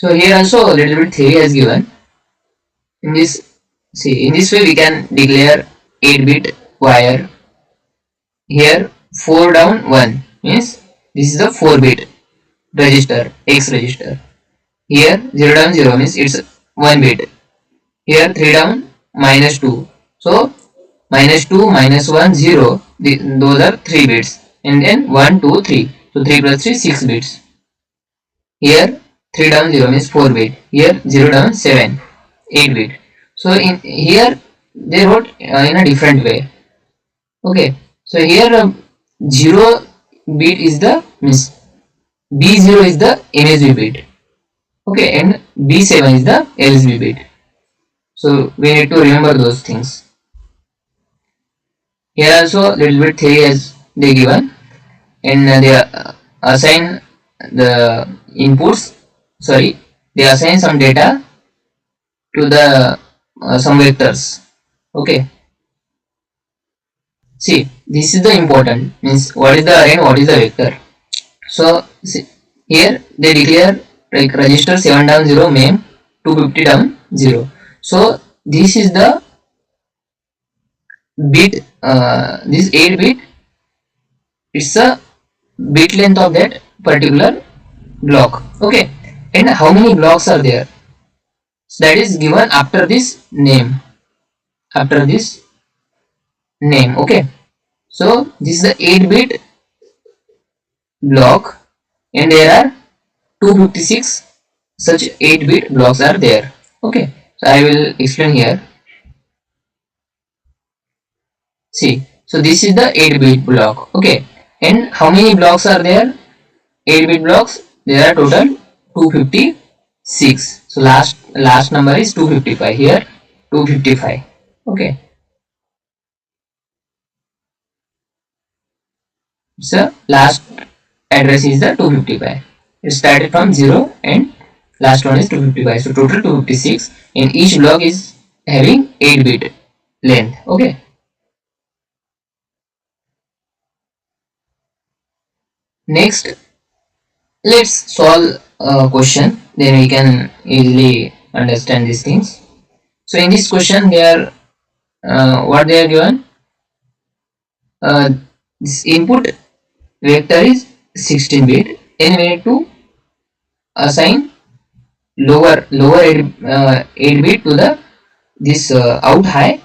So here also a little bit theory has given. In this, see, in this way we can declare 8-bit wire. Here 4 down 1 means this is a 4-bit register, X register. Here 0 down 0 means it's 1 bit. Here 3 down -2. So -2, -1, 0. Those are 3 bits. And then 1, 2, 3. So 3 plus 3, 6 bits. Here 3 down 0 means 4 bit. Here 0 down 7, 8 bit. So in here they wrote in a different way. Okay. So here 0 bit is the means B0 is the MSB bit. Okay, and B7 is the LSB bit. So we need to remember those things. Here also little bit theory as they given, and they assign the inputs. Sorry, they assign some data to the some vectors. Okay. See, this is the important, means what is the array and what is the vector. So see, here they declare like register 7 down 0 mem 250 down 0. So this is the bit, this 8 bit, it's a bit length of that particular block. Okay, and how many blocks are there? So that is given after this name, after this name. Okay, so this is the 8-bit block, and there are 256 such 8-bit blocks are there. Okay, so I will explain here. See, so this is the 8-bit block. Okay, and how many blocks are there? 8-bit blocks, there are total 256. So last number is 255. Here 255. Okay, so last address is the 255. It started from 0 and last one is 255. So total 256, and each block is having 8-bit length. Okay. Next, let's solve a question, then we can easily understand these things. So in this question, they are what they are given. This input vector is 16-bit, and we need to assign lower 8-bit to the this out high.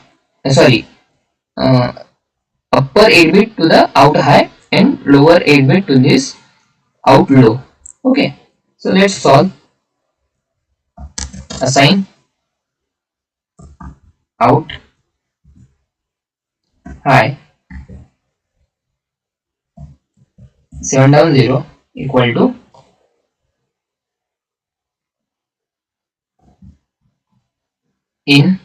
Upper 8-bit to the out high, and lower 8-bit to this out low. Okay, so let's solve. Assign out high 7 down 0 equal to in.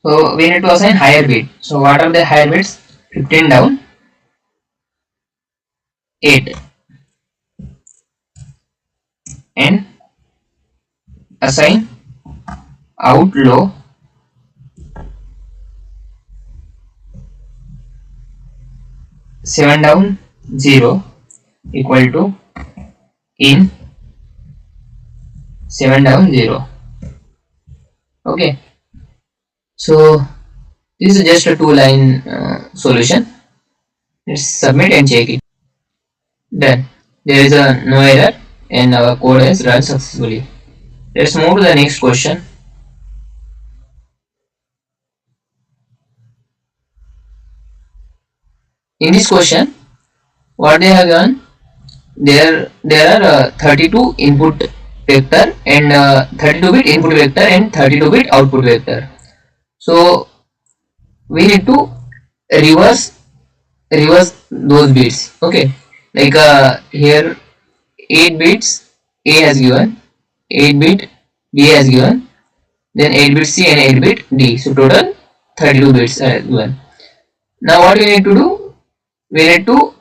So we need to assign higher bit. So what are the higher bits? 15 down 8, and assign out low 7 down 0 equal to in 7 down 0. Okay, so this is just a 2-line solution. Let's submit and check it. Done. There is no error, and our code has run successfully. Let's move to the next question. In this question, what they have done, there are 32 input vector and 32-bit input vector and 32-bit output vector. So we need to reverse those bits. Okay, like here 8 bits A has given, 8-bit B has given, then 8-bit C and 8-bit D. So total 32 bits are given. Now what we need to do? We need to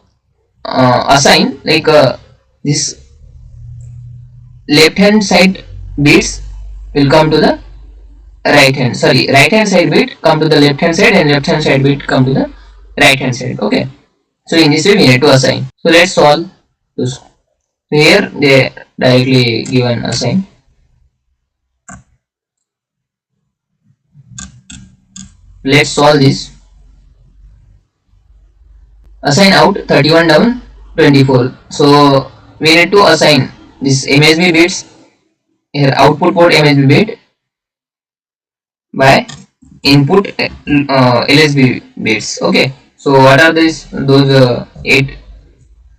assign like this left hand side bits will come to the right hand side bit come to the left hand side, and left hand side bit come to the right hand side. Okay, so in this way we need to assign. So let's solve this. Here they directly given assign let's solve this. Assign out 31 down 24. So we need to assign this MSB bits here, output port MSB bit by input LSB bits. Okay, so what are those 8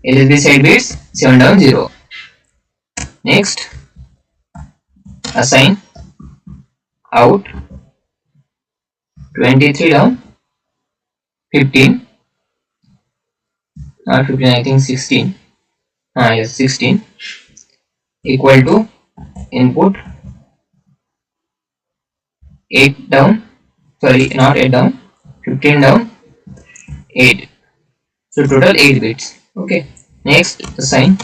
LSB side bits? 7 down 0. Next, assign out 23 down 15, not 15, I think 16. Yes, 16 equal to input 8 down, sorry, not 8 down, 15 down 8. So total 8 bits. Okay, next assign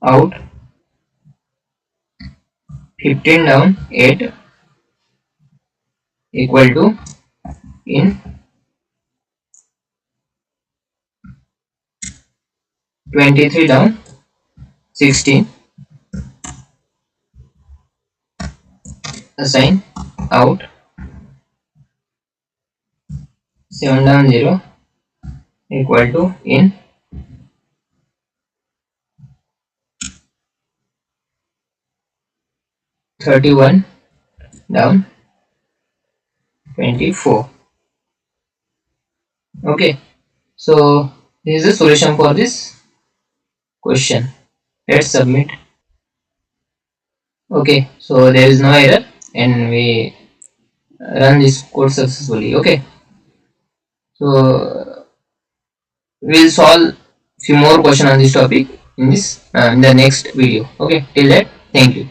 out 15 down 8 equal to in 23 down 16. Assign out 7 down 0 equal to in 31 down 24. Okay, so this is the solution for this question. Let's submit. Okay, so there is no error and we run this code successfully. Okay, so we'll solve few more questions on this topic in the next video. Okay, till that, thank you.